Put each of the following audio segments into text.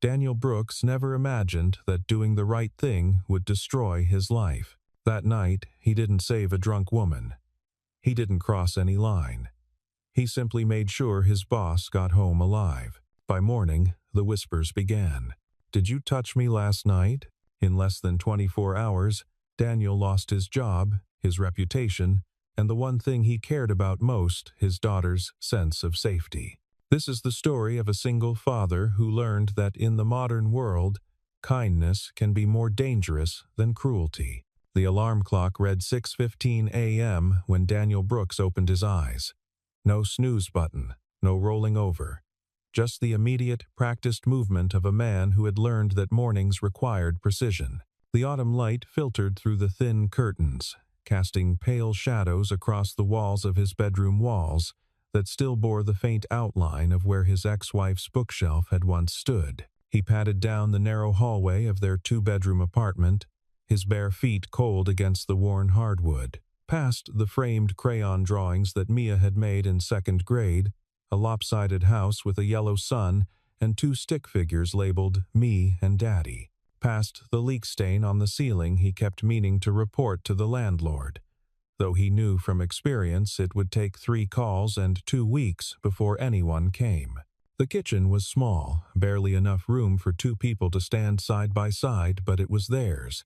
Daniel Brooks never imagined that doing the right thing would destroy his life. That night, he didn't save a drunk woman. He didn't cross any line. He simply made sure his boss got home alive. By morning, the whispers began. "Did you touch me last night?" In less than 24 hours, Daniel lost his job, his reputation, and the one thing he cared about most, his daughter's sense of safety. This is the story of a single father who learned that in the modern world, kindness can be more dangerous than cruelty. The alarm clock read 6:15 a.m. when Daniel Brooks opened his eyes. No snooze button, no rolling over. Just the immediate, practiced movement of a man who had learned that mornings required precision. The autumn light filtered through the thin curtains, casting pale shadows across the walls of his bedroom walls that still bore the faint outline of where his ex-wife's bookshelf had once stood. He padded down the narrow hallway of their two-bedroom apartment, his bare feet cold against the worn hardwood, past the framed crayon drawings that Mia had made in second grade, a lopsided house with a yellow sun, and two stick figures labeled "Me and Daddy." Past the leak stain on the ceiling he kept meaning to report to the landlord, though he knew from experience it would take 3 calls and 2 weeks before anyone came. The kitchen was small, barely enough room for 2 people to stand side by side, but it was theirs,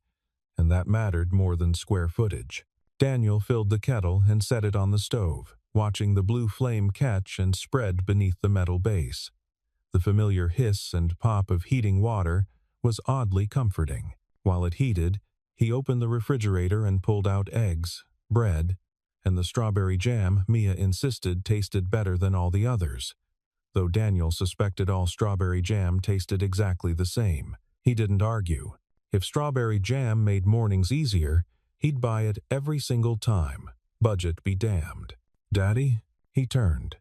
and that mattered more than square footage. Daniel filled the kettle and set it on the stove, watching the blue flame catch and spread beneath the metal base. The familiar hiss and pop of heating water was oddly comforting. While it heated, he opened the refrigerator and pulled out eggs, bread, and the strawberry jam Mia insisted tasted better than all the others. Though Daniel suspected all strawberry jam tasted exactly the same, he didn't argue. If strawberry jam made mornings easier, he'd buy it every single time. Budget be damned. "Daddy?" He turned.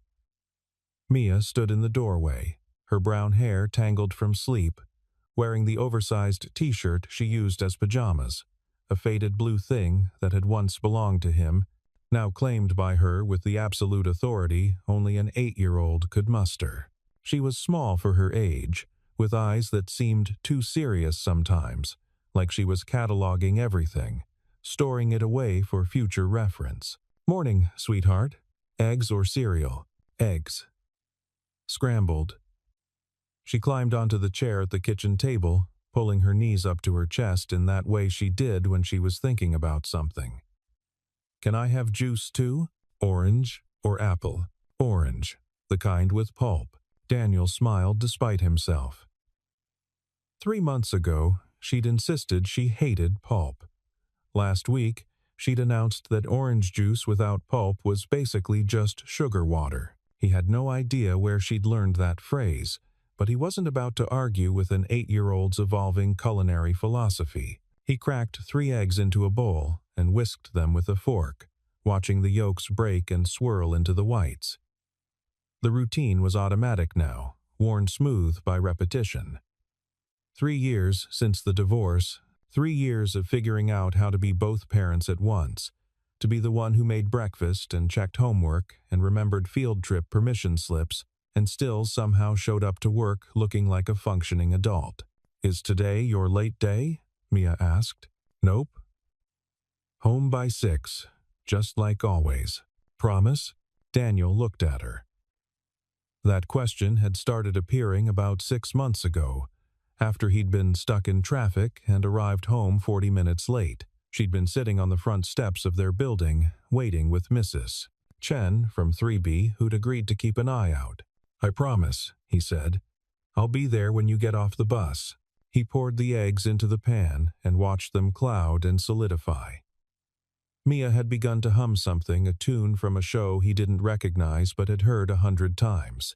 Mia stood in the doorway, her brown hair tangled from sleep, wearing the oversized t-shirt she used as pajamas, a faded blue thing that had once belonged to him, now claimed by her with the absolute authority only an 8-year-old could muster. She was small for her age, with eyes that seemed too serious sometimes, like she was cataloging everything, storing it away for future reference. "Morning, sweetheart. Eggs or cereal?" "Eggs." "Scrambled." She climbed onto the chair at the kitchen table, pulling her knees up to her chest in that way she did when she was thinking about something. "Can I have juice too? Orange or apple?" "Orange. The kind with pulp." Daniel smiled despite himself. 3 months ago, she'd insisted she hated pulp. Last week, she'd announced that orange juice without pulp was basically just sugar water. He had no idea where she'd learned that phrase, but he wasn't about to argue with an 8-year-old's evolving culinary philosophy. He cracked 3 eggs into a bowl and whisked them with a fork, watching the yolks break and swirl into the whites. The routine was automatic now, worn smooth by repetition. 3 years since the divorce, 3 years of figuring out how to be both parents at once, to be the one who made breakfast and checked homework and remembered field trip permission slips and still somehow showed up to work looking like a functioning adult. "Is today your late day?" Mia asked. "Nope." "Home by 6, just like always. Promise?" Daniel looked at her. That question had started appearing about 6 months ago, after he'd been stuck in traffic and arrived home 40 minutes late. She'd been sitting on the front steps of their building, waiting with Mrs. Chen from 3B, who'd agreed to keep an eye out. "I promise," he said. "I'll be there when you get off the bus." He poured the eggs into the pan and watched them cloud and solidify. Mia had begun to hum something, a tune from a show he didn't recognize but had heard 100 times.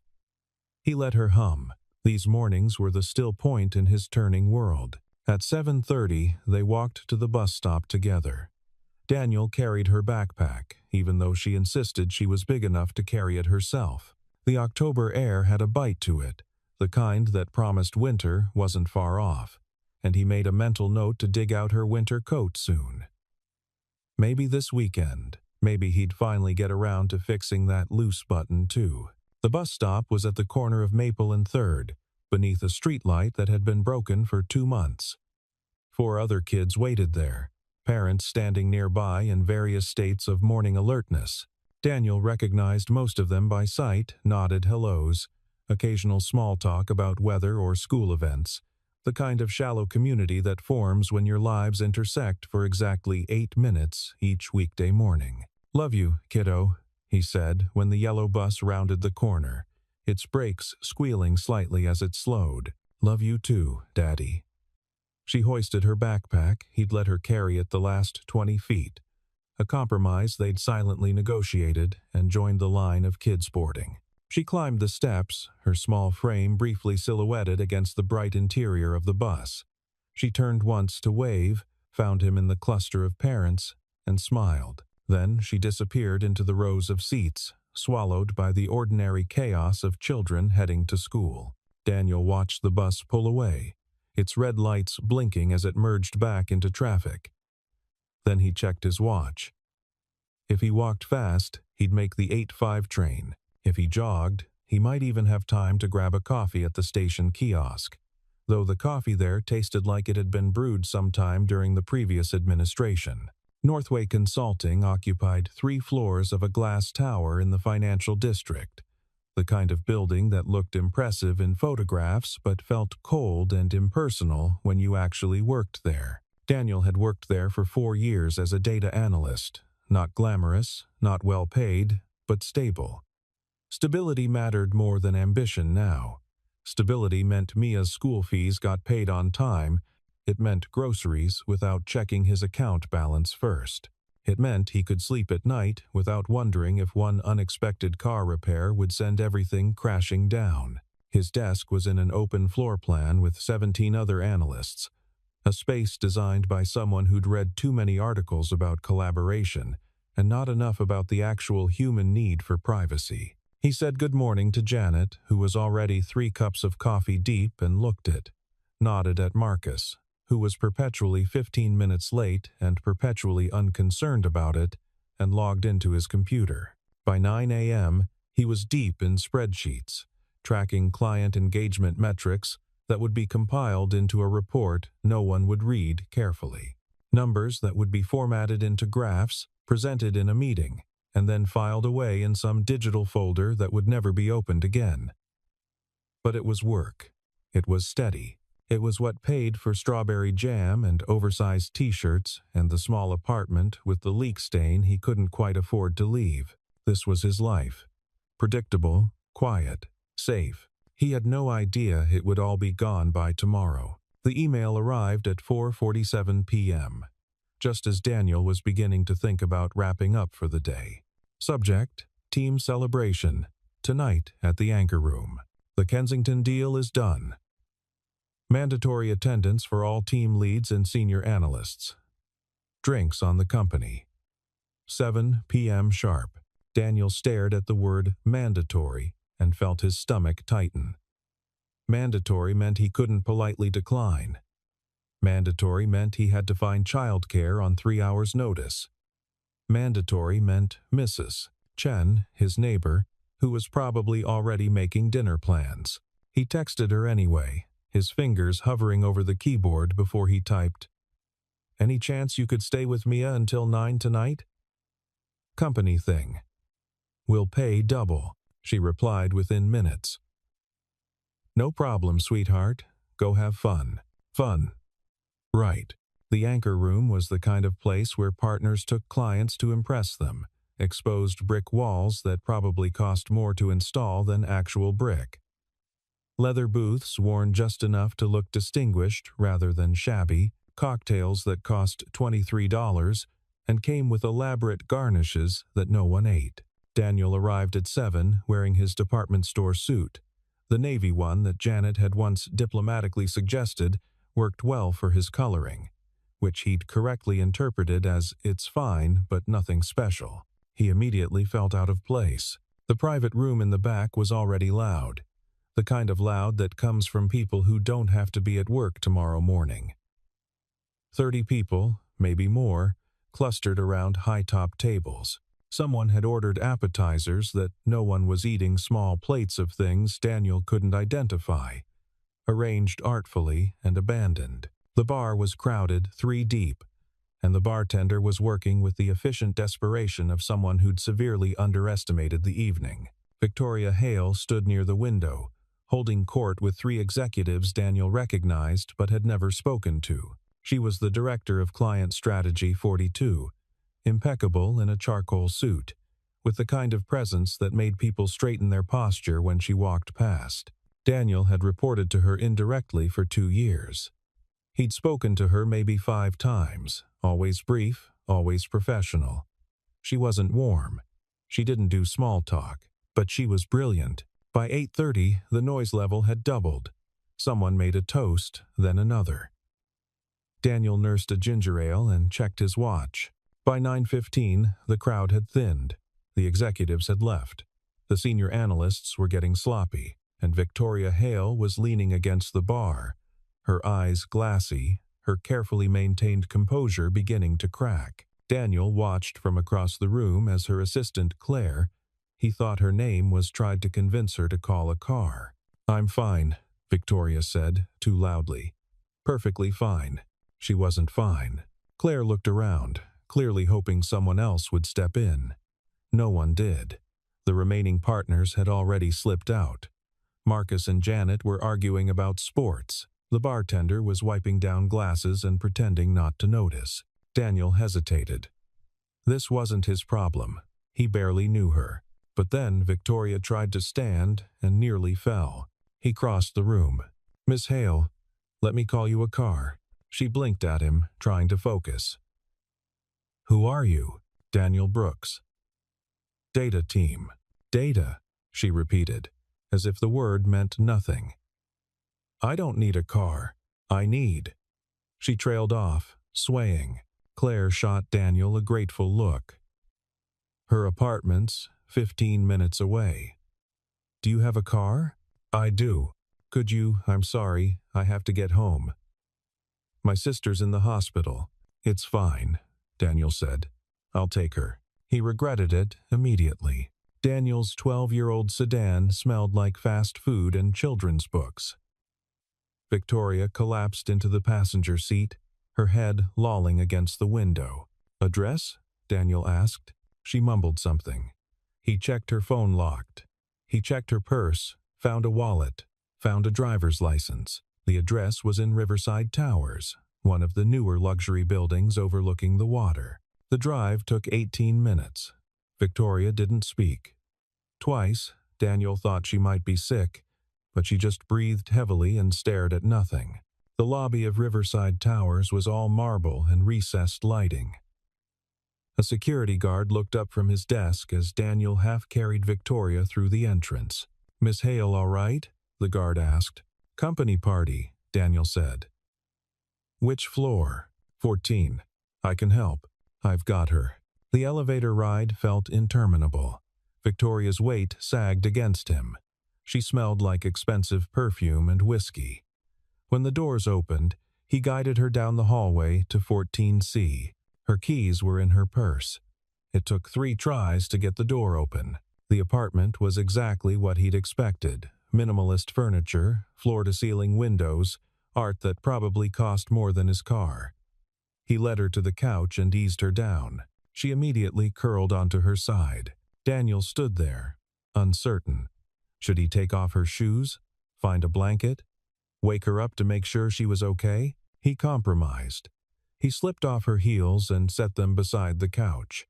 He let her hum. These mornings were the still point in his turning world. At 7:30, they walked to the bus stop together. Daniel carried her backpack, even though she insisted she was big enough to carry it herself. The October air had a bite to it, the kind that promised winter wasn't far off, and he made a mental note to dig out her winter coat soon. Maybe this weekend, maybe he'd finally get around to fixing that loose button too. The bus stop was at the corner of Maple and 3rd, beneath a streetlight that had been broken for 2 months. 4 other kids waited there, parents standing nearby in various states of morning alertness. Daniel recognized most of them by sight, nodded hellos, occasional small talk about weather or school events, the kind of shallow community that forms when your lives intersect for exactly 8 minutes each weekday morning. "Love you, kiddo," he said when the yellow bus rounded the corner, its brakes squealing slightly as it slowed. "Love you too, Daddy." She hoisted her backpack. He'd let her carry it the last 20 feet, a compromise they'd silently negotiated, and joined the line of kids boarding. She climbed the steps, her small frame briefly silhouetted against the bright interior of the bus. She turned once to wave, found him in the cluster of parents, and smiled. Then she disappeared into the rows of seats, swallowed by the ordinary chaos of children heading to school. Daniel watched the bus pull away, its red lights blinking as it merged back into traffic. Then he checked his watch. If he walked fast, he'd make the 8:05 train. If he jogged, he might even have time to grab a coffee at the station kiosk, though the coffee there tasted like it had been brewed sometime during the previous administration. Northway Consulting occupied 3 floors of a glass tower in the financial district, the kind of building that looked impressive in photographs but felt cold and impersonal when you actually worked there. Daniel had worked there for 4 years as a data analyst, not glamorous, not well paid, but stable. Stability mattered more than ambition now. Stability meant Mia's school fees got paid on time. It meant groceries without checking his account balance first. It meant he could sleep at night without wondering if one unexpected car repair would send everything crashing down. His desk was in an open floor plan with 17 other analysts, a space designed by someone who'd read too many articles about collaboration and not enough about the actual human need for privacy. He said good morning to Janet, who was already 3 cups of coffee deep, and looked it, nodded at Marcus, who was perpetually 15 minutes late and perpetually unconcerned about it, and logged into his computer. By 9 a.m., he was deep in spreadsheets, tracking client engagement metrics that would be compiled into a report no one would read carefully. Numbers that would be formatted into graphs, presented in a meeting, and then filed away in some digital folder that would never be opened again. But it was work. It was steady. It was what paid for strawberry jam and oversized t-shirts and the small apartment with the leak stain he couldn't quite afford to leave. This was his life. Predictable, quiet, safe. He had no idea it would all be gone by tomorrow. The email arrived at 4:47 p.m., just as Daniel was beginning to think about wrapping up for the day. Subject: Team Celebration. Tonight at the Anchor Room. The Kensington deal is done. Mandatory attendance for all team leads and senior analysts. Drinks on the company. 7 p.m. sharp. Daniel stared at the word mandatory and felt his stomach tighten. Mandatory meant he couldn't politely decline. Mandatory meant he had to find childcare on 3 hours' notice. Mandatory meant Mrs. Chen, his neighbor, who was probably already making dinner plans. He texted her anyway, his fingers hovering over the keyboard before he typed, "Any chance you could stay with Mia until 9 tonight?" "Company thing." "We'll pay double," she replied within minutes. "No problem, sweetheart. Go have fun." Fun. Right. The Anchor Room was the kind of place where partners took clients to impress them, exposed brick walls that probably cost more to install than actual brick. Leather booths worn just enough to look distinguished rather than shabby, cocktails that cost $23 and came with elaborate garnishes that no one ate. Daniel arrived at 7 wearing his department store suit. The navy one that Janet had once diplomatically suggested worked well for his coloring, which he'd correctly interpreted as "it's fine, but nothing special." He immediately felt out of place. The private room in the back was already loud, the kind of loud that comes from people who don't have to be at work tomorrow morning. 30 people, maybe more, clustered around high-top tables. Someone had ordered appetizers that no one was eating small plates of things Daniel couldn't identify, arranged artfully and abandoned. The bar was crowded 3 deep, and the bartender was working with the efficient desperation of someone who'd severely underestimated the evening. Victoria Hale stood near the window, holding court with 3 executives Daniel recognized but had never spoken to. She was the director of Client Strategy 42, impeccable in a charcoal suit, with the kind of presence that made people straighten their posture when she walked past. Daniel had reported to her indirectly for 2 years. He'd spoken to her maybe 5 times, always brief, always professional. She wasn't warm. She didn't do small talk, but she was brilliant. By 8:30, the noise level had doubled. Someone made a toast, then another. Daniel nursed a ginger ale and checked his watch. By 9:15, the crowd had thinned. The executives had left. The senior analysts were getting sloppy, and Victoria Hale was leaning against the bar, her eyes glassy, her carefully maintained composure beginning to crack. Daniel watched from across the room as her assistant, Claire, he thought her name, was tried to convince her to call a car. "I'm fine," Victoria said, too loudly. "Perfectly fine." She wasn't fine. Claire looked around, clearly hoping someone else would step in. No one did. The remaining partners had already slipped out. Marcus and Janet were arguing about sports. The bartender was wiping down glasses and pretending not to notice. Daniel hesitated. This wasn't his problem. He barely knew her. But then Victoria tried to stand and nearly fell. He crossed the room. "Miss Hale, let me call you a car." She blinked at him, trying to focus. "Who are you?" "Daniel Brooks." "Data team." "Data," she repeated, as if the word meant nothing. "I don't need a car. I need." She trailed off, swaying. Claire shot Daniel a grateful look. "Her apartment's 15 minutes away." "Do you have a car?" "I do. Could you? I'm sorry, I have to get home." "My sister's in the hospital." "It's fine," Daniel said. "I'll take her." He regretted it immediately. Daniel's 12-year-old sedan smelled like fast food and children's books. Victoria collapsed into the passenger seat, her head lolling against the window. "Address?" Daniel asked. She mumbled something. He checked her phone locked. He checked her purse, found a wallet, found a driver's license. The address was in Riverside Towers, one of the newer luxury buildings overlooking the water. The drive took 18 minutes. Victoria didn't speak. Twice, Daniel thought she might be sick, but she just breathed heavily and stared at nothing. The lobby of Riverside Towers was all marble and recessed lighting. A security guard looked up from his desk as Daniel half-carried Victoria through the entrance. "Miss Hale all right?" the guard asked. "Company party," Daniel said. "Which floor?" 14. "I can help. I've got her." The elevator ride felt interminable. Victoria's weight sagged against him. She smelled like expensive perfume and whiskey. When the doors opened, he guided her down the hallway to 14C. Her keys were in her purse. It took 3 tries to get the door open. The apartment was exactly what he'd expected. Minimalist furniture, floor-to-ceiling windows, art that probably cost more than his car. He led her to the couch and eased her down. She immediately curled onto her side. Daniel stood there, uncertain. Should he take off her shoes? Find a blanket? Wake her up to make sure she was okay? He compromised. He slipped off her heels and set them beside the couch.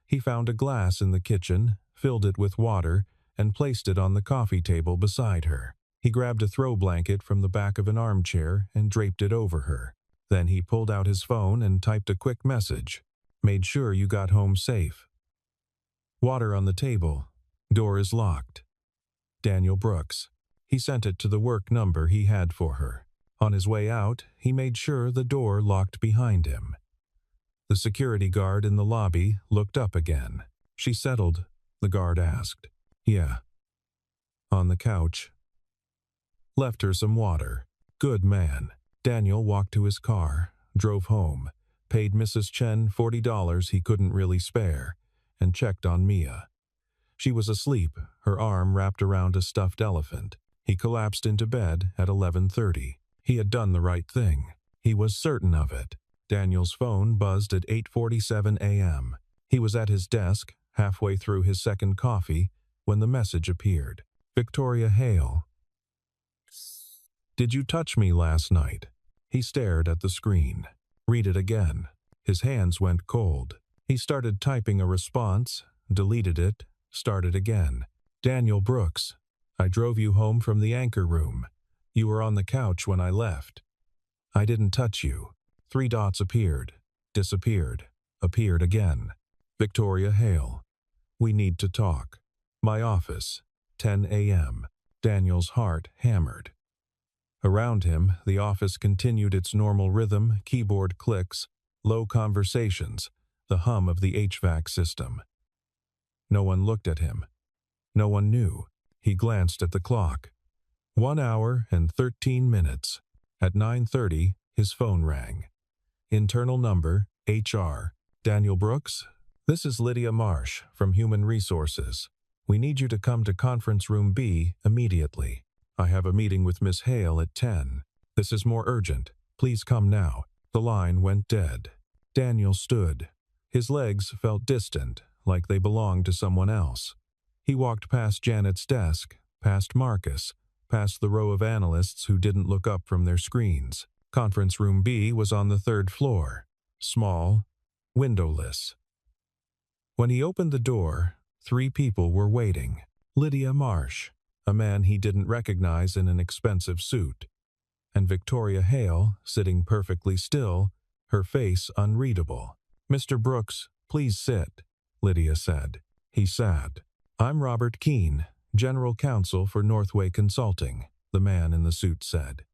He found a glass in the kitchen, filled it with water, and placed it on the coffee table beside her. He grabbed a throw blanket from the back of an armchair and draped it over her. Then he pulled out his phone and typed a quick message. "Made sure you got home safe." "Water on the table. Door is locked. Daniel Brooks." He sent it to the work number he had for her. On his way out, he made sure the door locked behind him. The security guard in the lobby looked up again. "She settled?" the guard asked. "Yeah." On the couch. Left her some water. Good man. Daniel walked to his car, drove home, paid Mrs. Chen $40 he couldn't really spare, and checked on Mia. She was asleep, her arm wrapped around a stuffed elephant. He collapsed into bed at 11:30. He had done the right thing. He was certain of it. Daniel's phone buzzed at 8:47 a.m. He was at his desk, halfway through his second coffee, when the message appeared. Victoria Hale. Did you touch me last night? He stared at the screen. Read it again. His hands went cold. He started typing a response, deleted it, started again. Daniel Brooks. I drove you home from the Anchor Room. You were on the couch when I left. I didn't touch you. 3 dots appeared, disappeared, appeared again. Victoria Hale. We need to talk. My office. 10 a.m. Daniel's heart hammered. Around him, the office continued its normal rhythm, keyboard clicks, low conversations, the hum of the HVAC system. No one looked at him. No one knew. He glanced at the clock. 1 hour and 13 minutes. At 9:30, his phone rang. Internal number, HR. Daniel Brooks? This is Lydia Marsh from Human Resources. We need you to come to Conference Room B immediately. I have a meeting with Miss Hale at 10. This is more urgent. Please come now. The line went dead. Daniel stood. His legs felt distant, like they belonged to someone else. He walked past Janet's desk, past Marcus, past the row of analysts who didn't look up from their screens. Conference Room B was on the 3rd floor. Small, windowless. When he opened the door, 3 people were waiting. Lydia Marsh, a man he didn't recognize in an expensive suit, and Victoria Hale, sitting perfectly still, her face unreadable. Mr. Brooks, please sit, Lydia said. He sat. I'm Robert Keene, General Counsel for Northway Consulting, the man in the suit said.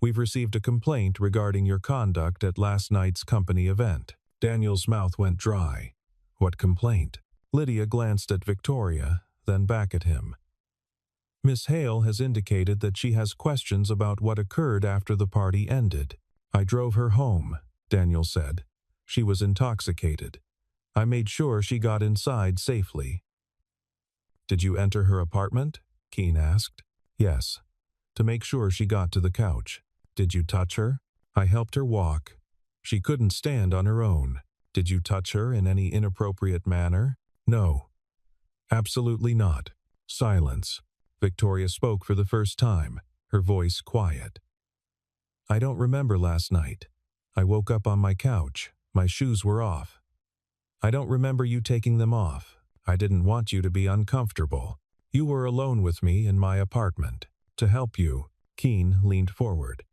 We've received a complaint regarding your conduct at last night's company event. Daniel's mouth went dry. What complaint? Lydia glanced at Victoria, then back at him. Miss Hale has indicated that she has questions about what occurred after the party ended. I drove her home, Daniel said. She was intoxicated. I made sure she got inside safely. Did you enter her apartment? Keene asked. Yes, to make sure she got to the couch. Did you touch her? I helped her walk. She couldn't stand on her own. Did you touch her in any inappropriate manner? No. Absolutely not. Silence. Victoria spoke for the first time, her voice quiet. I don't remember last night. I woke up on my couch. My shoes were off. I don't remember you taking them off. I didn't want you to be uncomfortable. You were alone with me in my apartment. To help you, Keene leaned forward.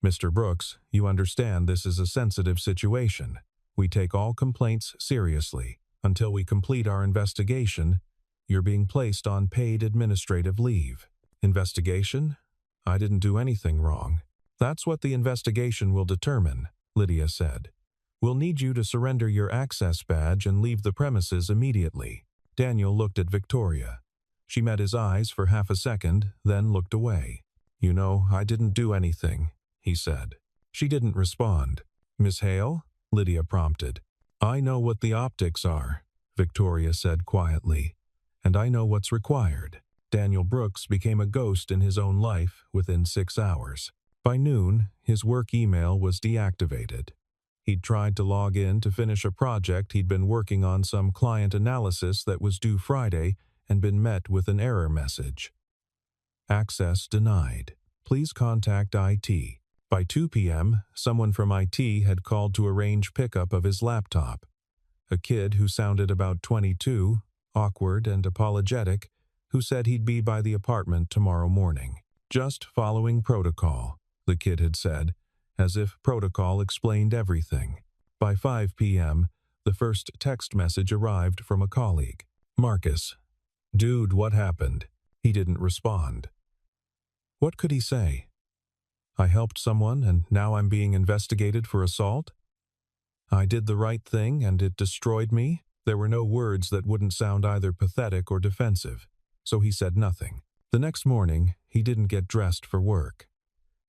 Mr. Brooks, you understand this is a sensitive situation. We take all complaints seriously. Until we complete our investigation, you're being placed on paid administrative leave. Investigation? I didn't do anything wrong. That's what the investigation will determine, Lydia said. We'll need you to surrender your access badge and leave the premises immediately. Daniel looked at Victoria. She met his eyes for half a second, then looked away. You know, I didn't do anything, he said. She didn't respond. Miss Hale? Lydia prompted. I know what the optics are, Victoria said quietly. And I know what's required. Daniel Brooks became a ghost in his own life within 6 hours. By noon, his work email was deactivated. He'd tried to log in to finish a project he'd been working on, some client analysis that was due Friday, and been met with an error message. Access denied. Please contact IT. By 2 p.m., someone from IT had called to arrange pickup of his laptop. A kid who sounded about 22, awkward and apologetic, who said he'd be by the apartment tomorrow morning. Just following protocol, the kid had said, as if protocol explained everything. By 5 p.m., the first text message arrived from a colleague. Marcus. Dude, what happened? He didn't respond. What could he say? I helped someone and now I'm being investigated for assault? I did the right thing and it destroyed me? There were no words that wouldn't sound either pathetic or defensive, so he said nothing. The next morning, he didn't get dressed for work.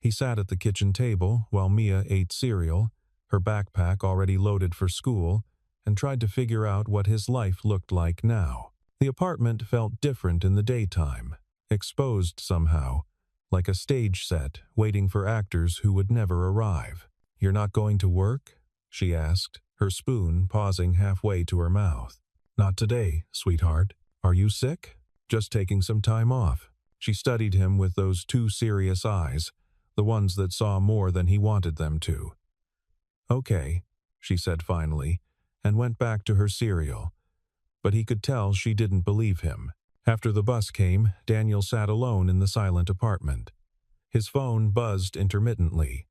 He sat at the kitchen table while Mia ate cereal, her backpack already loaded for school, and tried to figure out what his life looked like now. The apartment felt different in the daytime, exposed somehow, like a stage set waiting for actors who would never arrive. "You're not going to work?" she asked, her spoon pausing halfway to her mouth. "Not today, sweetheart. Are you sick?" "Just taking some time off." She studied him with those two serious eyes, the ones that saw more than he wanted them to. "Okay," she said finally, and went back to her cereal. But he could tell she didn't believe him. After the bus came, Daniel sat alone in the silent apartment. His phone buzzed intermittently.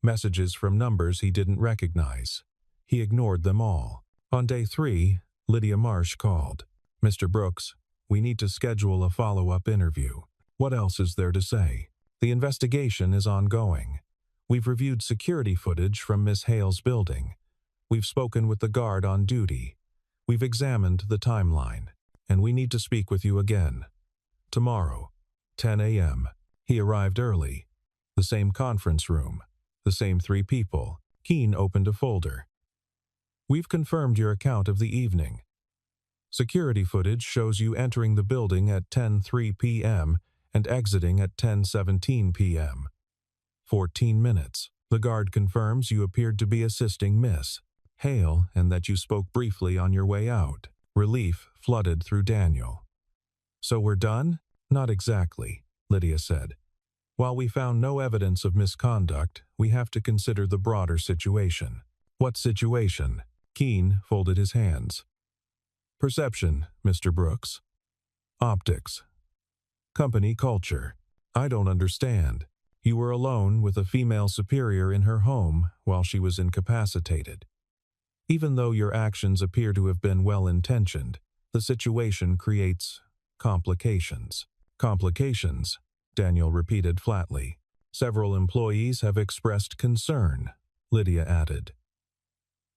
Messages from numbers he didn't recognize. He ignored them all. On day 3, Lydia Marsh called. "Mr. Brooks, we need to schedule a follow-up interview." "What else is there to say?" "The investigation is ongoing. We've reviewed security footage from Miss Hale's building. We've spoken with the guard on duty. We've examined the timeline, and we need to speak with you again. Tomorrow, 10 a.m. He arrived early. The same conference room. The same 3 people. Keene opened a folder. "We've confirmed your account of the evening. Security footage shows you entering the building at 10:03 p.m. and exiting at 10:17 p.m. 14 minutes. The guard confirms you appeared to be assisting Miss Hale and that you spoke briefly on your way out." Relief flooded through Daniel. "So we're done?" "Not exactly," Lydia said. "While we found no evidence of misconduct, we have to consider the broader situation." "What situation?" Keene folded his hands. "Perception, Mr. Brooks. Optics. Company culture. I don't understand. You were alone with a female superior in her home while she was incapacitated. Even though your actions appear to have been well-intentioned, the situation creates complications." "Complications," Daniel repeated flatly. "Several employees have expressed concern," Lydia added,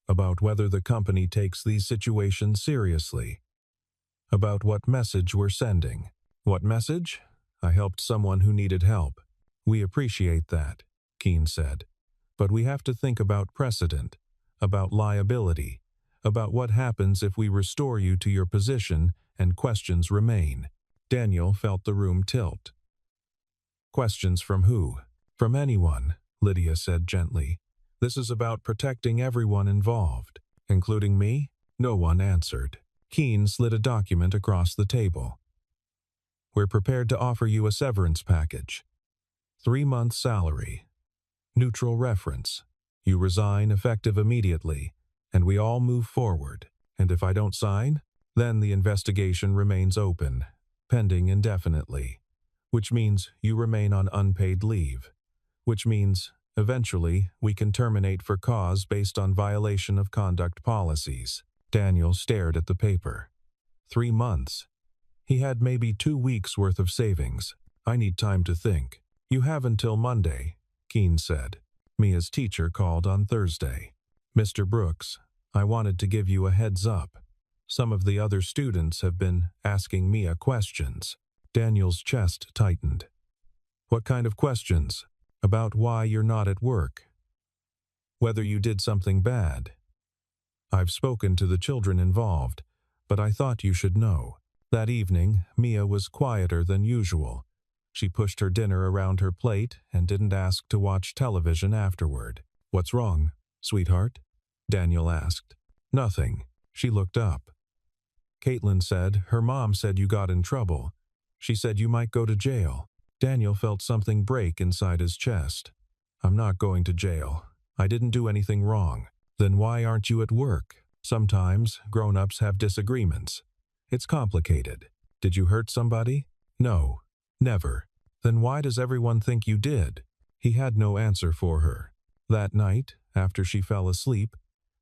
"about whether the company takes these situations seriously. About what message we're sending." "What message?" "I helped someone who needed help." "We appreciate that," Keene said. "But we have to think about precedent, about liability, about what happens if we restore you to your position and questions remain." Daniel felt the room tilt. "Questions from who?" "From anyone," Lydia said gently. "This is about protecting everyone involved." "Including me?" No one answered. Keene slid a document across the table. "We're prepared to offer you a severance package. 3-month salary. Neutral reference. You resign effective immediately, and we all move forward. And if I don't sign, then the investigation remains open, pending indefinitely. Which means you remain on unpaid leave. Which means, eventually, we can terminate for cause based on violation of conduct policies." Daniel stared at the paper. 3 months. He had maybe 2 weeks' worth of savings. "I need time to think." "You have until Monday," Keene said. "Mia's teacher called on Thursday." "Mr. Brooks, I wanted to give you a heads up. Some of the other students have been asking Mia questions." Daniel's chest tightened. "What kind of questions?" "About why you're not at work. Whether you did something bad. I've spoken to the children involved, but I thought you should know. That evening, Mia was quieter than usual. She pushed her dinner around her plate and didn't ask to watch television afterward." "What's wrong, sweetheart?" Daniel asked. "Nothing." She looked up. "Caitlin said her mom said you got in trouble. She said you might go to jail." Daniel felt something break inside his chest. "I'm not going to jail. I didn't do anything wrong." "Then why aren't you at work?" "Sometimes grown-ups have disagreements. It's complicated." "Did you hurt somebody?" "No. Never." "Then why does everyone think you did?" He had no answer for her. That night, after she fell asleep,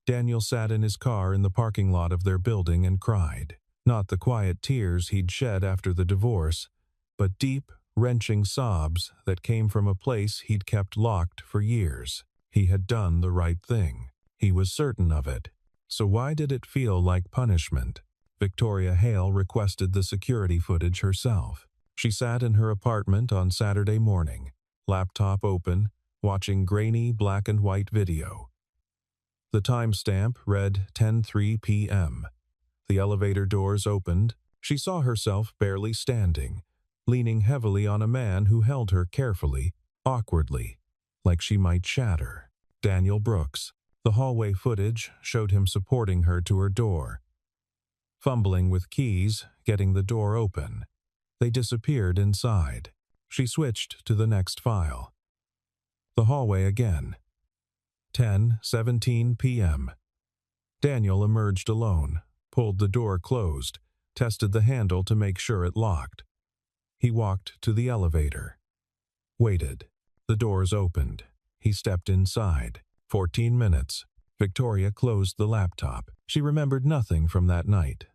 Daniel sat in his car in the parking lot of their building and cried. Not the quiet tears he'd shed after the divorce, but deep, wrenching sobs that came from a place he'd kept locked for years. He had done the right thing. He was certain of it. So why did it feel like punishment? Victoria Hale requested the security footage herself. She sat in her apartment on Saturday morning, laptop open, watching grainy black and white video. The timestamp read 10:03 p.m. The elevator doors opened. She saw herself barely standing, leaning heavily on a man who held her carefully, awkwardly, like she might shatter. Daniel Brooks. The hallway footage showed him supporting her to her door, fumbling with keys, getting the door open. They disappeared inside. She switched to the next file. The hallway again. 10:17 p.m. Daniel emerged alone, pulled the door closed, tested the handle to make sure it locked. He walked to the elevator. Waited. The doors opened. He stepped inside. 14 minutes. Victoria closed the laptop. She remembered nothing from that night.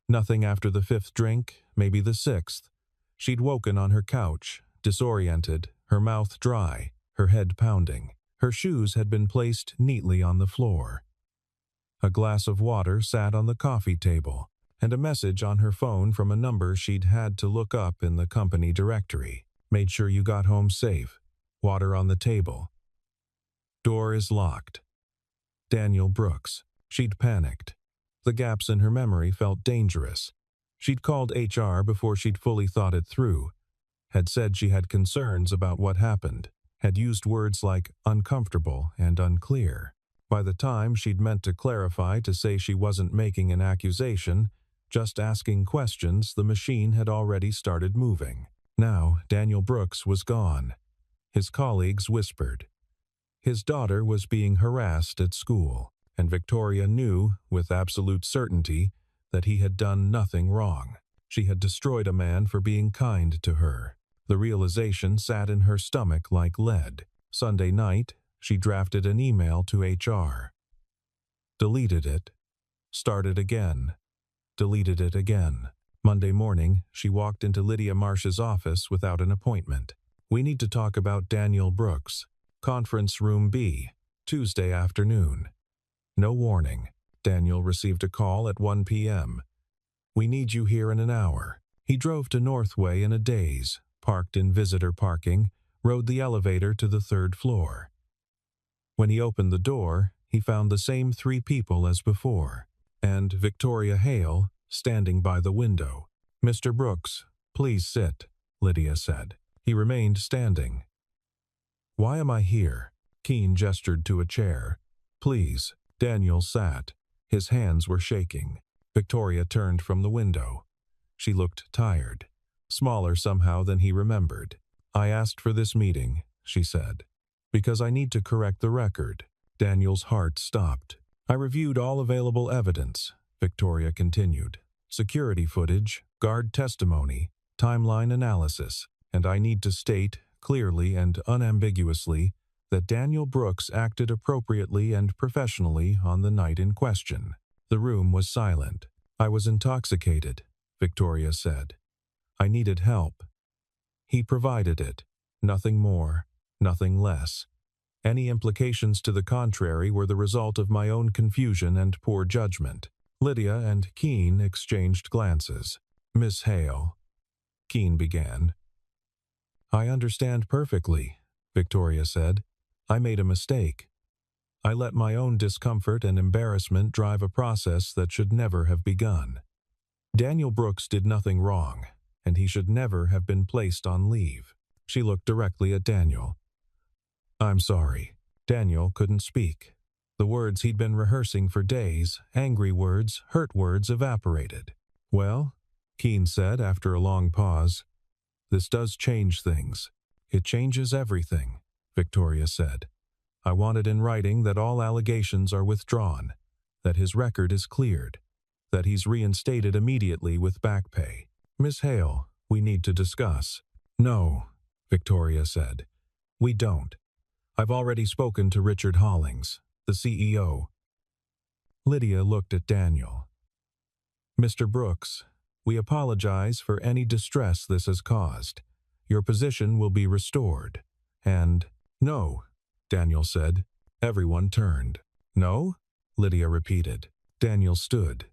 Nothing after the 5th drink, maybe the 6th. She'd woken on her couch, disoriented, her mouth dry, her head pounding. Her shoes had been placed neatly on the floor. A glass of water sat on the coffee table, and a message on her phone from a number she'd had to look up in the company directory. Made sure you got home safe. Water on the table. Door is locked. Daniel Brooks. She'd panicked. The gaps in her memory felt dangerous. She'd called HR before she'd fully thought it through, had said she had concerns about what happened, had used words like uncomfortable and unclear. By the time she'd meant to clarify to say she wasn't making an accusation, just asking questions, the machine had already started moving. Now, Daniel Brooks was gone. His colleagues whispered. His daughter was being harassed at school, and Victoria knew, with absolute certainty, that he had done nothing wrong. She had destroyed a man for being kind to her. The realization sat in her stomach like lead. Sunday night, she drafted an email to HR. Deleted it. Started again. Deleted it again. Monday morning, she walked into Lydia Marsh's office without an appointment. We need to talk about Daniel Brooks. Conference Room B, Tuesday afternoon. No warning. Daniel received a call at 1 p.m. We need you here in an hour. He drove to Northway in a daze, parked in visitor parking, rode the elevator to the 3rd floor. When he opened the door, he found the same 3 people as before, and Victoria Hale standing by the window. Mr. Brooks, please sit, Lydia said. He remained standing. Why am I here? Keene gestured to a chair. Please. Daniel sat. His hands were shaking. Victoria turned from the window. She looked tired, smaller somehow than he remembered. I asked for this meeting, she said, because I need to correct the record. Daniel's heart stopped. I reviewed all available evidence, Victoria continued. Security footage, guard testimony, timeline analysis, and I need to state, clearly and unambiguously, that Daniel Brooks acted appropriately and professionally on the night in question. The room was silent. I was intoxicated, Victoria said. I needed help. He provided it. Nothing more, nothing less. Any implications to the contrary were the result of my own confusion and poor judgment. Lydia and Keene exchanged glances. Miss Hale, Keene began. I understand perfectly, Victoria said. I made a mistake. I let my own discomfort and embarrassment drive a process that should never have begun. Daniel Brooks did nothing wrong, and he should never have been placed on leave. She looked directly at Daniel. I'm sorry. Daniel couldn't speak. The words he'd been rehearsing for days, angry words, hurt words, evaporated. Well, Keene said after a long pause, this does change things. It changes everything, Victoria said. I want it in writing that all allegations are withdrawn, that his record is cleared, that he's reinstated immediately with back pay. Miss Hale, we need to discuss. No, Victoria said. We don't. I've already spoken to Richard Hollings, the CEO. Lydia looked at Daniel. Mr. Brooks, we apologize for any distress this has caused. Your position will be restored. And, no, Daniel said. Everyone turned. No? Lydia repeated. Daniel stood.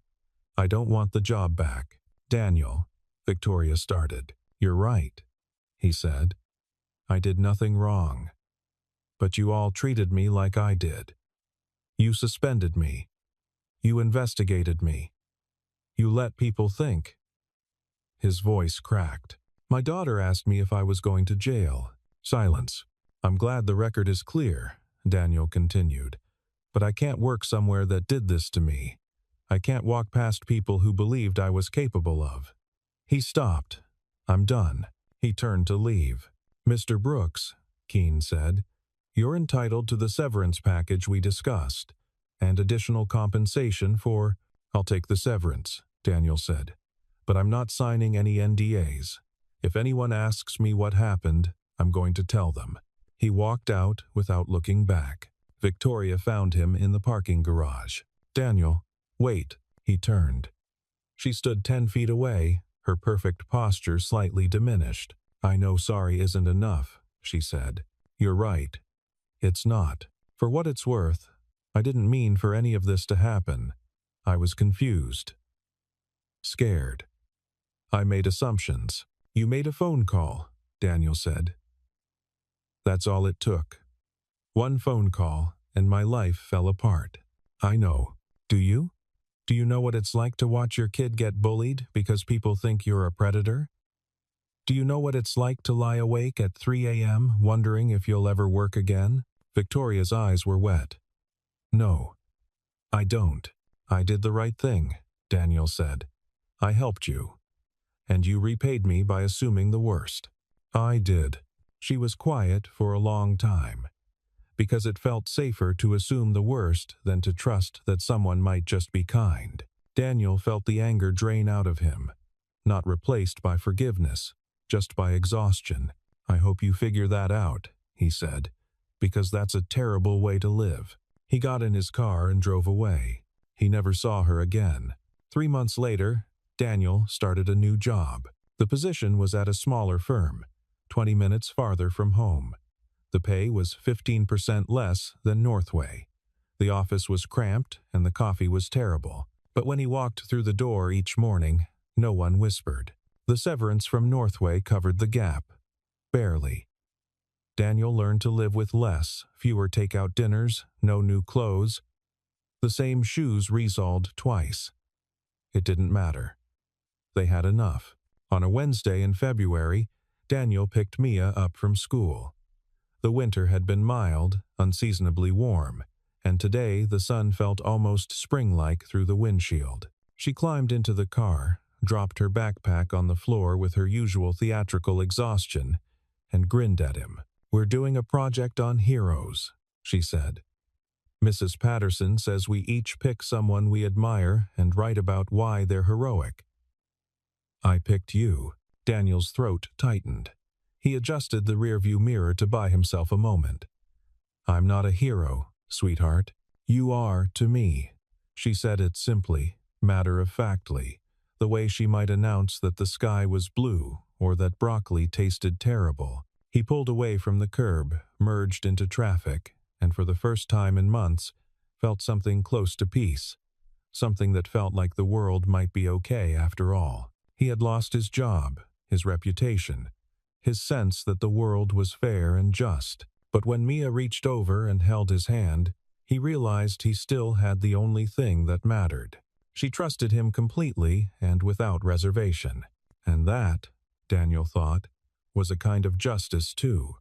I don't want the job back. Daniel, Victoria started. You're right, he said. I did nothing wrong. But you all treated me like I did. You suspended me. You investigated me. You let people think. His voice cracked. My daughter asked me if I was going to jail. Silence. I'm glad the record is clear, Daniel continued. But I can't work somewhere that did this to me. I can't walk past people who believed I was capable of. He stopped. I'm done. He turned to leave. Mr. Brooks, Keene said, you're entitled to the severance package we discussed, and additional compensation for— I'll take the severance, Daniel said. But I'm not signing any NDAs. If anyone asks me what happened, I'm going to tell them. He walked out without looking back. Victoria found him in the parking garage. Daniel, wait, he turned. She stood 10 feet away, her perfect posture slightly diminished. I know sorry isn't enough, she said. You're right. It's not. For what it's worth, I didn't mean for any of this to happen. I was confused. Scared. I made assumptions. You made a phone call, Daniel said. That's all it took. One phone call, and my life fell apart. I know. Do you? Do you know what it's like to watch your kid get bullied because people think you're a predator? Do you know what it's like to lie awake at 3 a.m. wondering if you'll ever work again? Victoria's eyes were wet. No, I don't. I did the right thing, Daniel said. I helped you. And you repaid me by assuming the worst. I did. She was quiet for a long time, because it felt safer to assume the worst than to trust that someone might just be kind. Daniel felt the anger drain out of him, not replaced by forgiveness, just by exhaustion. I hope you figure that out, he said, because that's a terrible way to live. He got in his car and drove away. He never saw her again. 3 months later, Daniel started a new job. The position was at a smaller firm, 20 minutes farther from home. The pay was 15% less than Northway. The office was cramped and the coffee was terrible. But when he walked through the door each morning, no one whispered. The severance from Northway covered the gap. Barely. Daniel learned to live with less, fewer takeout dinners, no new clothes. The same shoes resoled twice. It didn't matter. They had enough. On a Wednesday in February, Daniel picked Mia up from school. The winter had been mild, unseasonably warm, and today the sun felt almost spring-like through the windshield. She climbed into the car, dropped her backpack on the floor with her usual theatrical exhaustion, and grinned at him. We're doing a project on heroes, she said. Mrs. Patterson says we each pick someone we admire and write about why they're heroic. I picked you. Daniel's throat tightened. He adjusted the rearview mirror to buy himself a moment. I'm not a hero, sweetheart. You are to me. She said it simply, matter-of-factly, the way she might announce that the sky was blue or that broccoli tasted terrible. He pulled away from the curb, merged into traffic, and for the first time in months, felt something close to peace, something that felt like the world might be okay after all. He had lost his job, his reputation, his sense that the world was fair and just. But when Mia reached over and held his hand, he realized he still had the only thing that mattered. She trusted him completely and without reservation. And that, Daniel thought, was a kind of justice too.